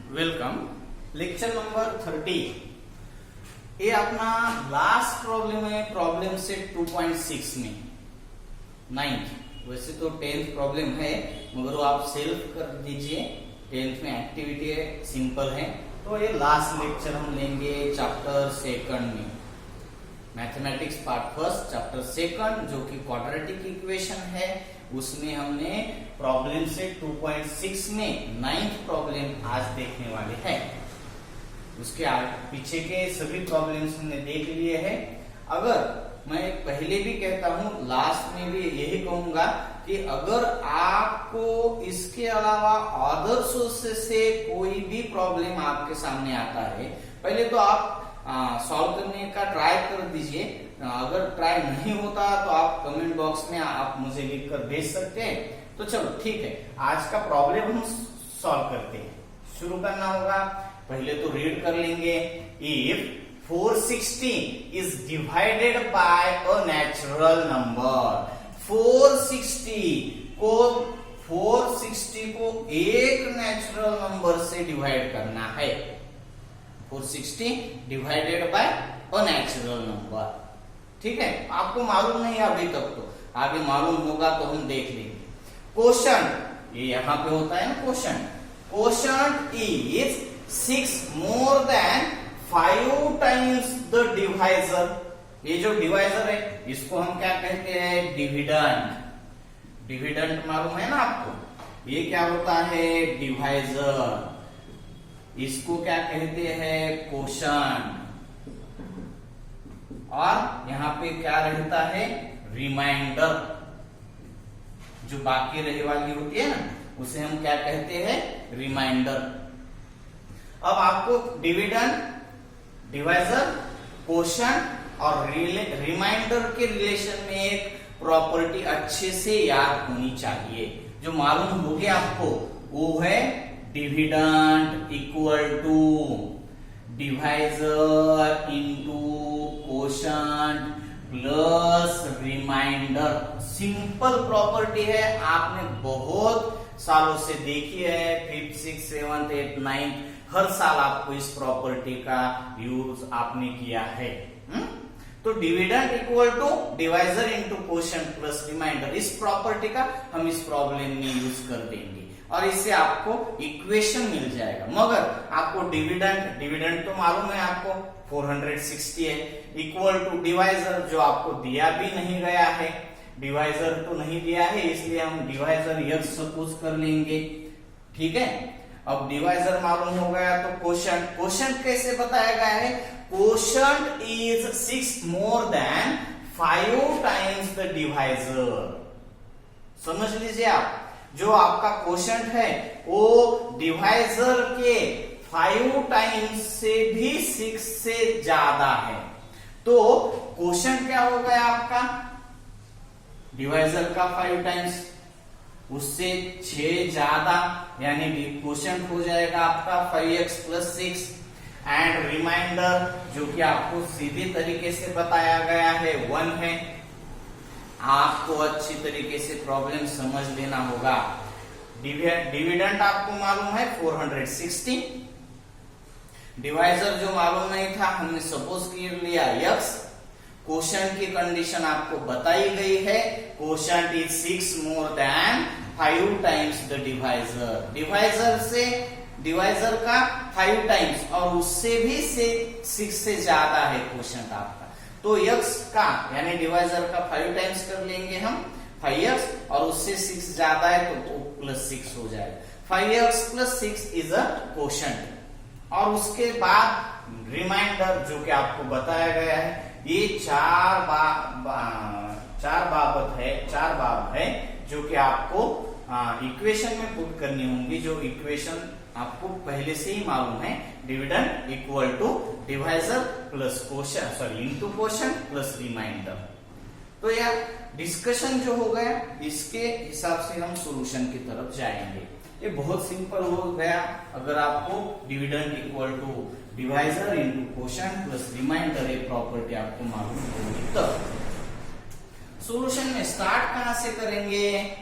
Welcome. Lecture number 30 ये अपना last problem है। प्रॉब्लम सेट 2.6 में 9th, वैसे तो 10th प्रॉब्लम है मगर वो आप सेल्फ कर दीजिए। 10th में एक्टिविटी है, सिंपल है। तो ये लास्ट लेक्चर हम लेंगे चैप्टर सेकंड में, mathematics part first chapter second, जो कि क्वाड्रेटिक इक्वेशन है। उसमें हमने प्रॉब्लम से 2.6 में 9th प्रॉब्लम आज देखने वाले हैं। उसके पीछे के सभी प्रॉब्लम्स हमने देख लिए हैं। अगर मैं पहले भी कहता हूं, लास्ट में भी यही कहूंगा कि अगर आपको इसके अलावा अदर सोर्सेस से कोई भी प्रॉब्लम आपके सामने आता है, पहले तो आप सॉल्व करने का ट्राई कर दीजिए। अगर ट्राई नहीं होता तो आप कमेंट बॉक्स में आप मुझे लिखकर भेज सकते हैं। तो चलो ठीक है, आज का प्रॉब्लम हम सॉल्व करते हैं। शुरू करना होगा, पहले तो रीड कर लेंगे। If 460 is divided by a natural number, 460 को एक नेचुरल नंबर से डिवाइड करना है। 460 divided by a natural number, ठीक है। आपको मालूम नहीं अभी तक, तो आगे मालूम होगा तो हम देख लेंगे। क्वोशंट ये यहां पे होता है ना, quotient is 6 more than 5 times the divisor. ये जो डिवाइजर है इसको हम क्या कहते हैं? डिविडेंड। डिविडेंड मालूम है ना आपको, ये क्या होता है? डिवाइजर। इसको क्या कहते हैं? क्वोशंट। और यहाँ पे क्या रहता है? रिमाइंडर। जो बाकी रही वाली होती है ना, उसे हम क्या कहते हैं? रिमाइंडर। अब आपको डिविडेंड, डिवाइजर, क्वोशंट और रिमाइंडर के रिलेशन में एक प्रॉपर्टी अच्छे से याद होनी चाहिए। जो मालूम होगी आपको वो है dividend equal to divisor into quotient plus remainder. Simple property है, आपने बहुत सालों से देखी है। 5th, 6th, 7th, 8th, 9th हर साल आपको इस प्रॉपर्टी का यूज आपने किया है। तो dividend equal to divisor into quotient plus remainder, इस प्रॉपर्टी का हम इस प्रॉब्लम में यूज कर देंगे और इससे आपको इक्वेशन मिल जाएगा। मगर आपको डिविडेंड तो मालूम है आपको 460 है, इक्वल टू डिवाइजर जो आपको दिया भी नहीं गया है। डिवाइजर तो नहीं दिया है, इसलिए हम डिवाइजर यस सपोज कर लेंगे, ठीक है। अब डिवाइजर मालूम हो गया तो क्वोशंट कैसे बताया गया है? Quotient is 6 more than 5 times the divisor. समझ लीजिए आप, जो आपका क्वोशंट है वो डिवाइजर के 5 टाइम्स से भी 6 से ज्यादा है। तो क्वोशंट क्या हो गया आपका? डिवाइजर का 5 टाइम्स, उससे 6 ज्यादा, यानी क्वोशंट हो जाएगा आपका 5x प्लस 6। एंड रिमाइंडर जो कि आपको सीधे तरीके से बताया गया है 1 है। आपको अच्छी तरीके से प्रॉब्लम समझ लेना होगा। डिविडेंड आपको मालूम है 460, डिवाइजर जो मालूम नहीं था हमने सपोज कर लिया x। क्वोशंट की कंडीशन आपको बताई गई है, quotient is 6 more than 5 times the divisor. Divisor से डिवाइजर का 5 टाइम्स और उससे भी 6 से ज्यादा है क्वोशंट आपका। तो x का यानी डिवाइजर का 5 टाइम्स कर लेंगे हम 5x, और उससे 6 ज्यादा है तो प्लस 6 हो जाएगा। 5x plus 6 is a quotient. और उसके बाद रिमाइंडर जो कि आपको बताया गया है, ये चार बाब है जो कि आपको इक्वेशन में पुट करनी होंगी। जो इक्वेशन आपको पहले से ही मालूम है, dividend equal to divisor plus quotient, sorry into quotient plus remainder. तो यार डिस्कशन जो हो गया, इसके हिसाब से हम सॉल्यूशन की तरफ जाएंगे। ये बहुत सिंपल हो गया। अगर आपको dividend equal to divisor into quotient plus remainder ये प्रॉपर्टी आपको मालूम होगी तो सॉल्यूशन में स्टार्ट कहां से करेंगे?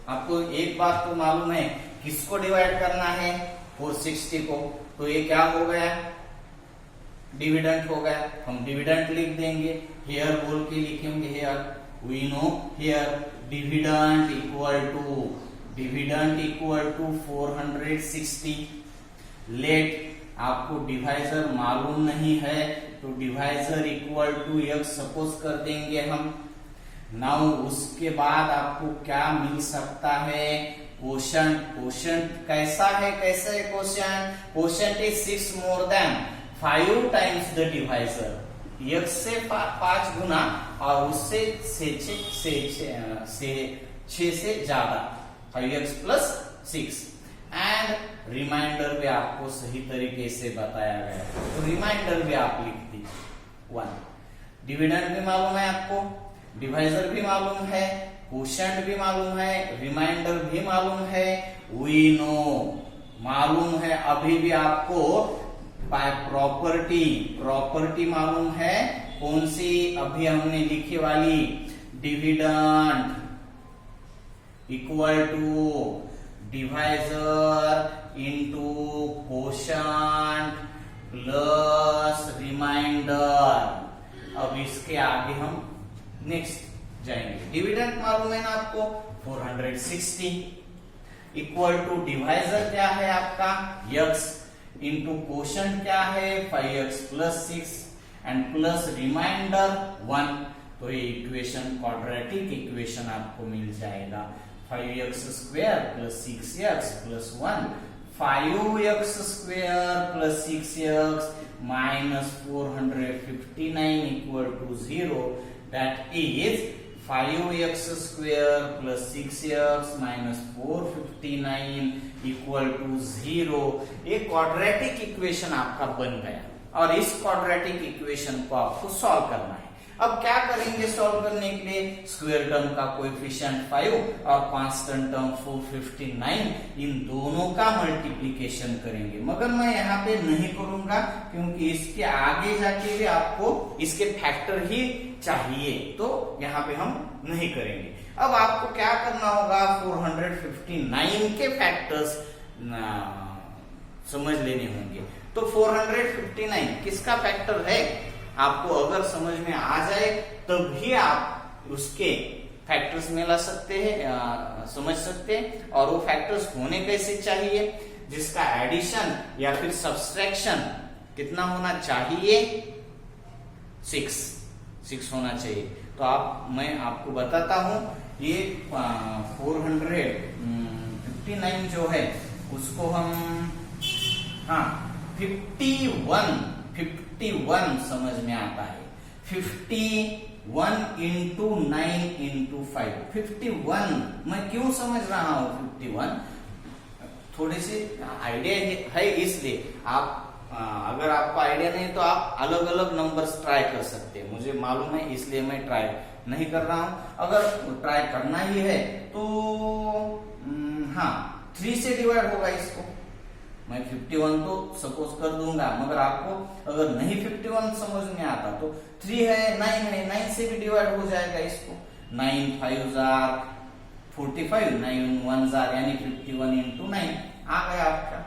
आपको एक बात तो मालूम है, किसको डिवाइड करना है? 460 को, तो ये क्या हो गया, डिविडेंट हो गया। हम डिविडेंट लिख देंगे, हियर बोल के लिखेंगे, here we know here dividend equal to 460। Let आपको डिवाइजर मालूम नहीं है तो divisor equal to x suppose कर देंगे हम। नाउ उसके बाद आपको क्या मिल सकता है, क्वोशंट। क्वोशंट कैसा है, कैसे है quotient? Quotient is 6 more than 5 times the divisor, x से 5 गुना और उससे 6 से ज्यादा, 5x प्लस 6। एंड रिमाइंडर भी आपको सही तरीके से बताया गया है, तो रिमाइंडर भी आप लिख दीजिए 1। डिविडेंड भी मालूम है आपको, डिवाइजर भी मालूम है, क्वोशंट भी मालूम है, रिमाइंडर भी मालूम है, वी नो मालूम है। अभी भी आपको प्रॉपर्टी मालूम है, कौन सी अभी हमने लिखी वाली, dividend equal to divisor into quotient plus remainder. अब इसके आगे हम नेक्स्ट जाएंगे। डिविडेंड मालूम है ना आपको, 460 इक्वल टू डिवाइजर क्या है आपका x इंटू क्वोशंट क्या है 5x plus 6 and plus remainder 1। तो ये इक्वेशन क्वाड्रेटिक इक्वेशन आपको मिल जाएगा, 5x square plus 6x plus 1, 5x square plus 6x minus 459 equal to 0। That is 5x square plus 6x minus 459 equal to 0। ये quadratic equation आपका बन गया और इस क्वाड्रेटिक इक्वेशन को आपको सॉल्व करना है। अब क्या करेंगे सॉल्व करने के लिए, स्क्वायर टर्म का कोएफिशिएंट 5 और कांस्टेंट टर्म 459, इन दोनों का मल्टीप्लिकेशन करेंगे। मगर मैं यहाँ पे नहीं करूंगा क्योंकि इसके आगे जाके भी आपको इसके फैक्टर ही चाहिए, तो यहाँ पे हम नहीं करेंगे। अब आपको क्या करना होगा, 459 के फैक्टर्स समझ लेने होंगे। तो 459 किसका फैक्टर है, आपको अगर समझ में आ जाए तभी आप उसके फैक्टर्स में ला सकते हैं, समझ सकते हैं। और वो फैक्टर्स होने कैसे चाहिए, जिसका एडिशन या फिर सब्सट्रैक्शन कितना होना चाहिए, 6 होना चाहिए। तो मैं आपको बताता हूं, ये 459 जो है उसको हम 51 समझ में आता है। 51 इंटू 9 इंटू 5, 51 मैं क्यों समझ रहा हूं 51, थोड़ी सी आइडिया है इसलिए। आप अगर आपको आइडिया नहीं तो आप अलग अलग नंबर्स ट्राई कर सकते हैं, मुझे मालूम है इसलिए मैं ट्राई नहीं कर रहा हूं। अगर ट्राई करना ही है तो 3 से डिवाइड होगा इसको, मैं 51 तो सपोज कर दूंगा, मगर आपको अगर नहीं 51 समझ में आता तो 3 है, 9 है, 9 से भी डिवाइड हो जाएगा इसको। 9 5 जार 45, 9 1 जार यानी 51 इंटू 9 आ गया आपका।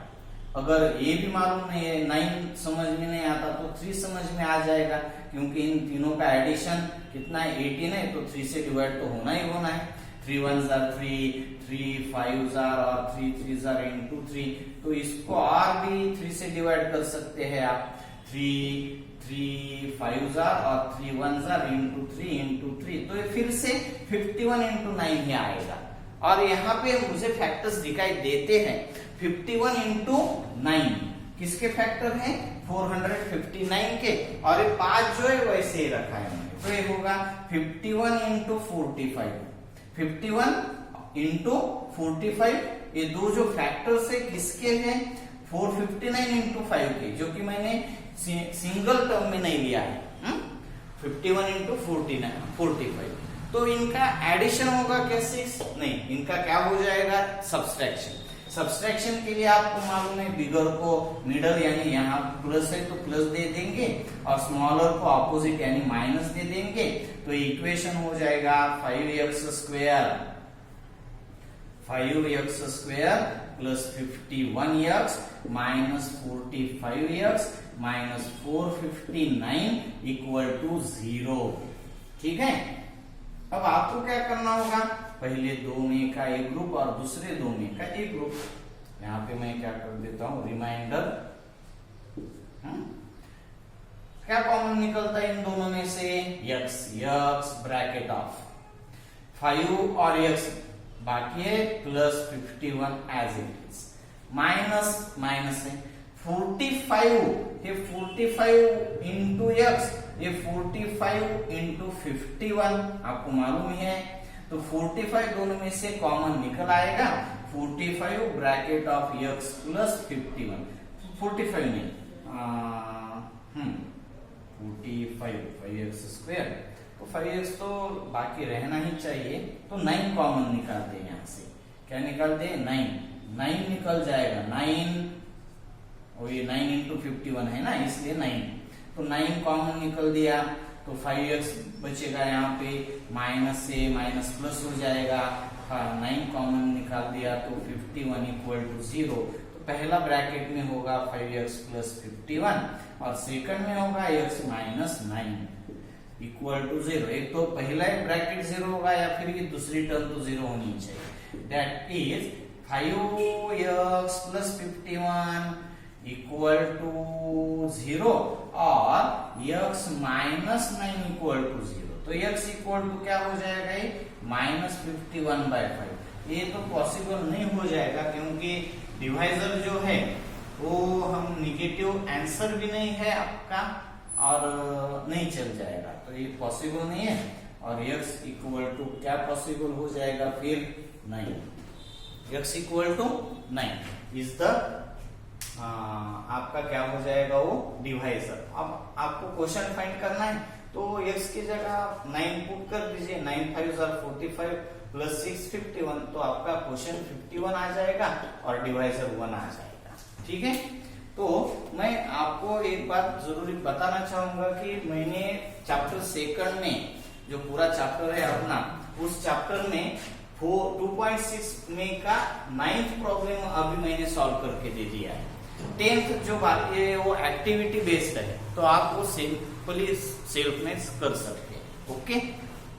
अगर ये भी मालूम नहीं है, 9 समझ में नहीं आता तो 3 समझ में आ जाएगा, क्योंकि इन तीनों का एडिशन कितना है 18 है, तो 3 से डिवाइड तो होना ही होना है। 3 1 जार 3, 3 5 जार और 3 3 जार इंटू 3, तो इसको और भी 3 से डिवाइड कर सकते हैं आप। 3 5 जार और 3 1 जार इंटू 3, तो ये फिर से 51 इंटू 9 ही आएगा। और यहाँ पे मुझे फैक्टर्स दिखाई देते हैं, 51 इंटू 9 किसके फैक्टर हैं, 459 के, और ये 5 जो है वैसे ही रखा है मैंने, तो ये होगा 51 इंटू 45, 51 इंटू 45, ये दो जो फैक्टर्स है किसके हैं, 459 इंटू 5 के, जो कि मैंने सिंगल टर्म में नहीं लिया है। 51 इंटू 45, तो इनका एडिशन होगा कैसे, नहीं, इनका क्या हो जाएगा, सब्सट्रैक्शन। सब्सट्रैक्शन के लिए आपको मालूम है, बिगर को मिडल यानी यहाँ प्लस है तो प्लस दे देंगे, और स्मॉलर को ऑपोजिट यानी माइनस दे देंगे, तो इक्वेशन हो जाएगा 5x square plus 51x minus 45x minus 459 equal to 0। ठीक है, अब आपको क्या करना होगा, पहले दो में का एक ग्रुप और दूसरे दो में का एक ग्रुप। यहां पे मैं क्या कर देता हूं, रिमाइंडर। क्या कॉमन निकलता है इन दोनों में से, x, x ब्रैकेट ऑफ 5 और x बाकी है plus 51 as it is, minus minus है 45, ये 45 इंटू एक्स, ये 45 इंटू 51 आपको मालूम ही है, तो 45 दोनों में से कॉमन निकल आएगा, 45 ब्रैकेट ऑफ एक्स प्लस 51, 45 नहीं 45 5x स्क्वायर, तो 5x तो बाकी रहना ही चाहिए, तो 9 कॉमन निकालते हैं यहां से। क्या निकालते हैं, 9 निकल जाएगा, 9 और ये 9 इंटू 51 है ना, इसलिए 9, तो 9 कॉमन निकल दिया, तो 5x बचेगा यहाँ पे, माइनस से माइनस प्लस हो जाएगा, 9 कॉमन निकाल दिया तो 51 इक्वल टू 0। तो पहला ब्रैकेट में होगा 5x प्लस 51 और सेकंड में होगा x माइनस 9 इक्वल टू 0। एक तो पहला ब्रैकेट 0 होगा या फिर ये दूसरी टर्म तो 0 होनी चाहिए, that is 5x plus 51 equal to 0 और x माइनस 9 इक्वल टू 0। तो x इक्वल टू क्या हो जाएगा, ये माइनस 51/5। ये तो पॉसिबल नहीं हो जाएगा क्योंकि डिवाइजर जो है वो हम निगेटिव आंसर भी नहीं है आपका और नहीं चल जाएगा, तो ये पॉसिबल नहीं है। और x इक्वल टू क्या पॉसिबल हो जाएगा फिर, 9, x equal to 9 is the आपका क्या हो जाएगा, वो डिवाइजर। अब आपको क्वेश्चन फाइंड करना है तो x की जगह 9 पुट कर दीजिए, 9 5 45 प्लस 6 51, तो आपका क्वेश्चन 51 आ जाएगा और डिवाइजर 1 आ जाएगा। ठीक है, तो मैं आपको एक बात जरूरी बताना चाहूंगा कि मैंने चैप्टर सेकंड में जो पूरा चैप्टर है अपना, उस चैप्टर में 2.6 में का 9th प्रॉब्लम अभी मैंने सॉल्व करके दे दिया है। 10th जो बाकी है वो एक्टिविटी बेस्ड है, तो आप वो सिंपली सेल्फ में कर सकते हैं। ओके।